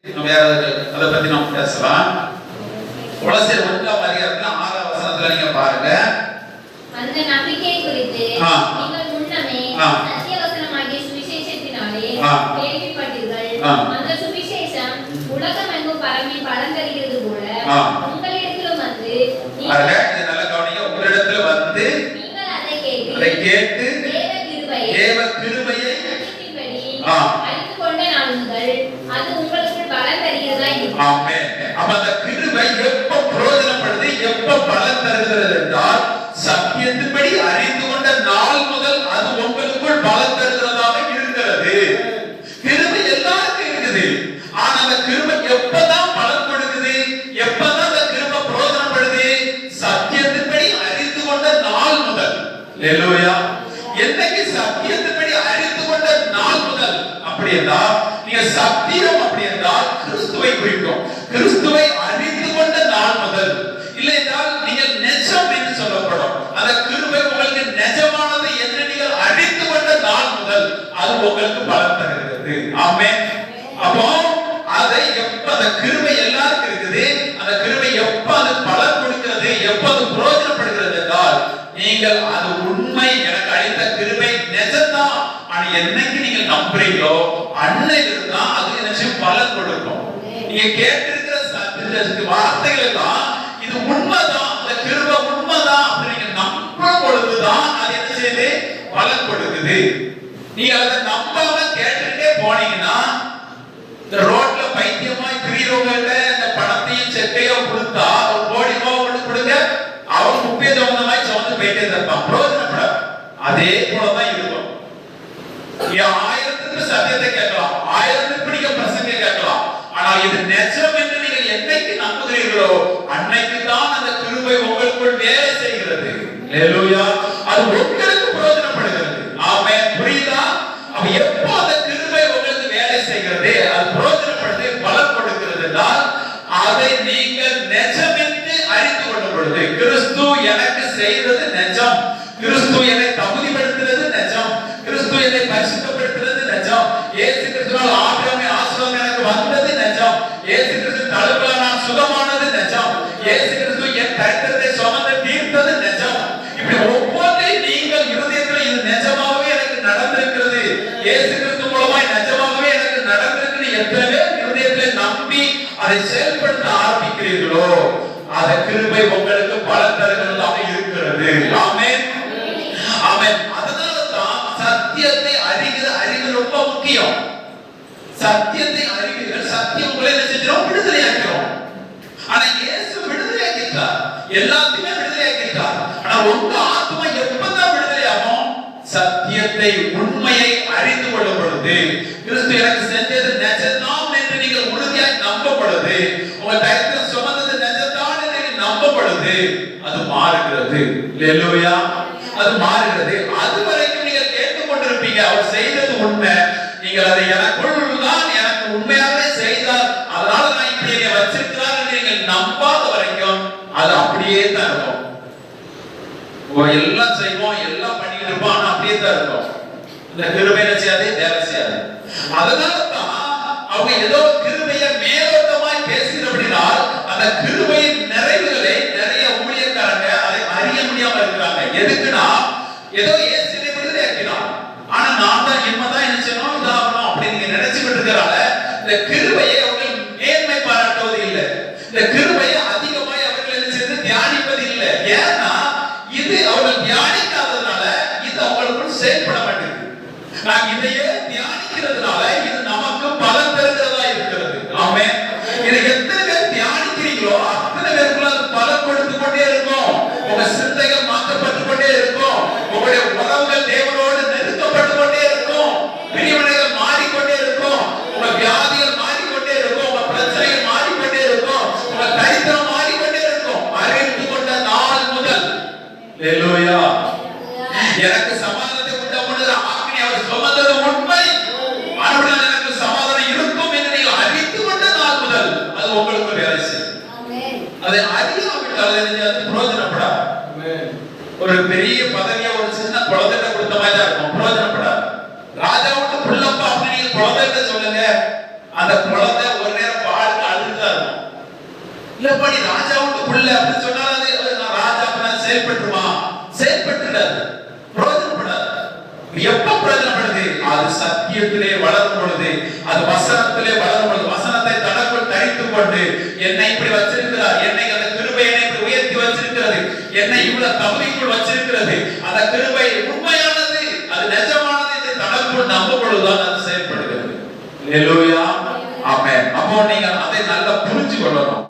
அதை பத்தி நம்ம பேசலாம். கொலோசியர் 1:6 வசனத்துல நீங்க பாருங்க. அந்த நம்பிக்கை குறித்து நீங்கள் முன்னமே சத்திய வசனமாகிய சுவிசேஷத்தினாலே கேள்விப்பட்டீர்கள். அந்த சுவிசேஷம் உலகமெங்கும் பரவி பலந்தறிகிறது போல உங்களிடத்திலும் வந்து நல்ல கவனிங்க, உங்களிடத்துல வந்து நீங்கள் அதை கேட்டு தேவ கிருபையை அறிந்து கொண்ட நாள் முதல் அது உங்களுக்கு பலன் தருகிறதா இருக்கும். ஆமென். அப்ப அந்த கிருபை எப்ப பிரயோஜனப்படுது, எப்ப பலன் தருகிறது என்றால் சத்தியத்தின்படி அறிந்து கொண்ட நாள் முதல் அது உங்களுக்குள் பலன் தருகிறதாக இருக்கிறது. கிருபை எல்லாருக்கும் இருக்குது. ஆனா அந்த கிருபை எப்பதான் பலன் கொடுக்குது, எப்பதான் அந்த கிருபை பிரயோஜனப்படுது? சத்தியத்தின்படி அறிந்து கொண்ட நாள் முதல். ஹல்லேலூயா. என்னைக்கு சத்தியத்தின்படி அறிந்து கொண்ட நாள் முதல் அப்படி என்றால் நீங்க சத்தியம் அப்படி என்றால் கிறிஸ்துவை குறிக்கும். கிறிஸ்துவை அறிந்து கொண்ட நாள் முதல் இல்லை என்றால் நீங்கள் நெஜம் என்று சொல்லப்படும். அந்த கிருபை உங்களுக்கு நெஜமானது என்று நீங்கள் அறிந்து கொண்ட நாள் முதல் அது உங்களுக்கு பலன் தருகிறது. ஆமென். அப்போ அதை எப்ப அந்த கிருபை எல்லாருக்கும் இருக்குது, அந்த கிருபை எப்ப அது பலன் கொடுக்கிறது, எப்ப அது பிரயோஜனப்படுகிறது என்றால் நீங்கள் அது உண்மை, எனக்கு அளித்த கிருபை நிஜம்தான், ஆனா என்னைக்கு நீங்க நம்புறீங்களோ அன்னைக்கு தான் அது என்ன பலன் கொடுக்கும். நீங்க கேட்டிருக்கிற வார்த்தைகள் எல்லாம் இது உண்மைதான், அந்த கிருபை உண்மைதான் அப்படி நீங்க நம்பும் பொழுதுதான் அது என்ன செய்யுது, பலன் கொடுக்குது. நீங்க அதை நம்பாம கேட்டுட்டே போனீங்கன்னா இந்த ரோட்ல பைத்தியமாய் திரிகிறவங்க இந்த பணத்தையும் செக்கையோ கொடுத்தா ஒரு கோடி ரூபாய் கொடுங்க, அவன் குப்பையை தகுந்தமாய் சுமந்து போயிட்டே இருப்பான், பிரயோஜனப்பட. அதே போலதான் இருக்கும். 1000க்கு சத்தியத்தை கேட்கலாம், 1000க்கு நீங்க பிரசங்க கேட்கலாம், ஆனா இது நிஜம் என்று நீங்கள் என்னைக்கு நம்புகிறீர்களோ அன்னைக்கு தான் அந்த கிருபை உங்களுக்குள் வேலை செய்கிறது. ஹல்லேலூயா. அது உங்களுக்கு பிரயோஜனப்படுகிறது. ஆமென். புரியுதா? அப்ப எப்போ அந்த கிருபை உங்களுக்கு வேலை செய்கிறது, அது பிரயோஜனப்படுது, பலன் கொடுக்கிறது என்றால் அதை நீங்கள் நிஜம் என்று அறிந்து கொள்ளும் பொழுது, கிறிஸ்து எனக்கு செய்தது நிஜம், கிறிஸ்து என்னை தகுதிப்படுத்துறது நிஜம், கிறிஸ்து என்னை பரிசுத்தப்படுத்துறது நிஜம், இயேசு கிறிஸ்துவால் ஆபிரகாமை ஆசீர்வாதம் எனக்கு வந்தது நிஜம், இயேசு கிறிஸ்து தழும்புல நான் சுகமானது நிஜம், இயேசு கிறிஸ்து என் தரித்திரத்தை சுமந்து தீர்த்தது நிஜம். இப்படி ஒவ்வொன்றையும் நீங்கள் இருதயத்தில் இது நிஜமாகவே எனக்கு நடந்திருக்கிறது, இயேசு கிறிஸ்து மூலமாய் நிஜமாகவே எனக்கு நடந்திருக்கிறது எத்தனை இருதயத்தில் நம்பி அதை செயல்படுத்த ஆரம்பிக்கிறீர்களோ அந்த கிருபை உங்களுக்கு பலன் தருகிறதாக இருக்கிறது. ஆமென். ஆமென். அதனாலதான் சத்தியத்தை அறிவது ரொம்ப முக்கியம். சத்தியத்தை அறிவீர்கள், சத்தியம் உங்களை என்ன செஞ்சிடும், விடுதலையாக்கிறோம். ஆனா இயேசு விடுதலையாக்கிட்டார், எல்லாத்தையுமே விடுதலையாக்கிட்டார். ஆனா உங்க ஆத்மா எப்பதான் விடுதலையாகும், சத்தியத்தை உண்மையை அறிந்து கொள்ளும் பொழுது, கிறிஸ்து எனக்கு செஞ்சது நிஜம்தான் என்று நீங்கள் உறுதியாய் நம்பும் பொழுது, உங்க தரித்திரம் சுமந்தது நிஜம்தான் என்று நீங்கள் நம்பும் பொழுது அது மாறுகிறது. ஹல்லேலூயா. அது மாறுகிறது. அது வரைக்கும் நீங்கள் கேட்டுக்கொண்டிருப்பீங்க அவர் செய்தது உண்மை, நீங்கள் அதை எனக்குள் தான் எனக்கு உண்மையாகவே செய்தார், அதனால நான் இப்படி என்னை வச்சிருக்கிறார் என்று நீங்கள் நம்பாத வரைக்கும் அது அப்படியே தான் இருக்கும். எல்லாம் செய்வோம், எல்லாம் பண்ணிட்டு இருப்போம், ஆனா அப்படியே தான் இருக்கும். இந்த கிருபை செய்யாது, வேலை செய்யாது. அதனாலதான் அவங்க ஏதோ கிருபையை மேலோட்டமாய் பேசுகிறபடினால் அந்த கிருபையின் நிறைவுகளை நிறைய ஊழியக்காரங்க அதை அறிய முடியாம இருக்கிறாங்க. எதுக்குன்னா ஏதோ இயேசுவை விடுதலையாக்கினார், ஆனா நான் தான் என்னதான் என்ன செய்யணும், இதாகணும் அப்படி நீங்க நினைச்சுக்கிட்டு இருக்கிறால இந்த கிருபையை அவர்கள் மேன்மை பாராட்டுவது இல்லை, இந்த கிருபையை அதிகமாய் அவர்கள் என்ன செய்து தியானிப்பது இல்லை. ஏன்னா இது அவர்கள் தியானிக்காததுனால இது அவங்களுக்குள் செயல்பட மாட்டேங்குது. நாம் இதையே தியானிக்கிறதுனால இது நமக்கு பலன் தருகிறதா இருக்கிறது. ஆமென். இதை எத்தனை பேர் தியானிக்கிறீங்களோ அத்தனை இல்லப்பா நீ ராஜாவுக்கு புள்ள அப்படின்னு சொன்னாலும் அது ராஜா அப்ப செயல்பட்டுருமா? செயல்பட்டுடாது, பிரயோஜனப்படாது. எப்ப பிரயோஜனப்படுது? அது சத்தியத்திலே வளரும் பொழுது, அது வசனத்திலே வளரும் பொழுது, வசனத்தை தனக்குள் தரித்துக் கொண்டு என்னை இப்படி வச்சிருக்கிறார், என்னை அந்த கிருபை என்னை இப்படி உயர்த்தி வச்சிருக்கிறது, என்னை இவ்வளவு தகுதிக்குள் வச்சிருக்கிறது, அந்த கிருபை உண்மை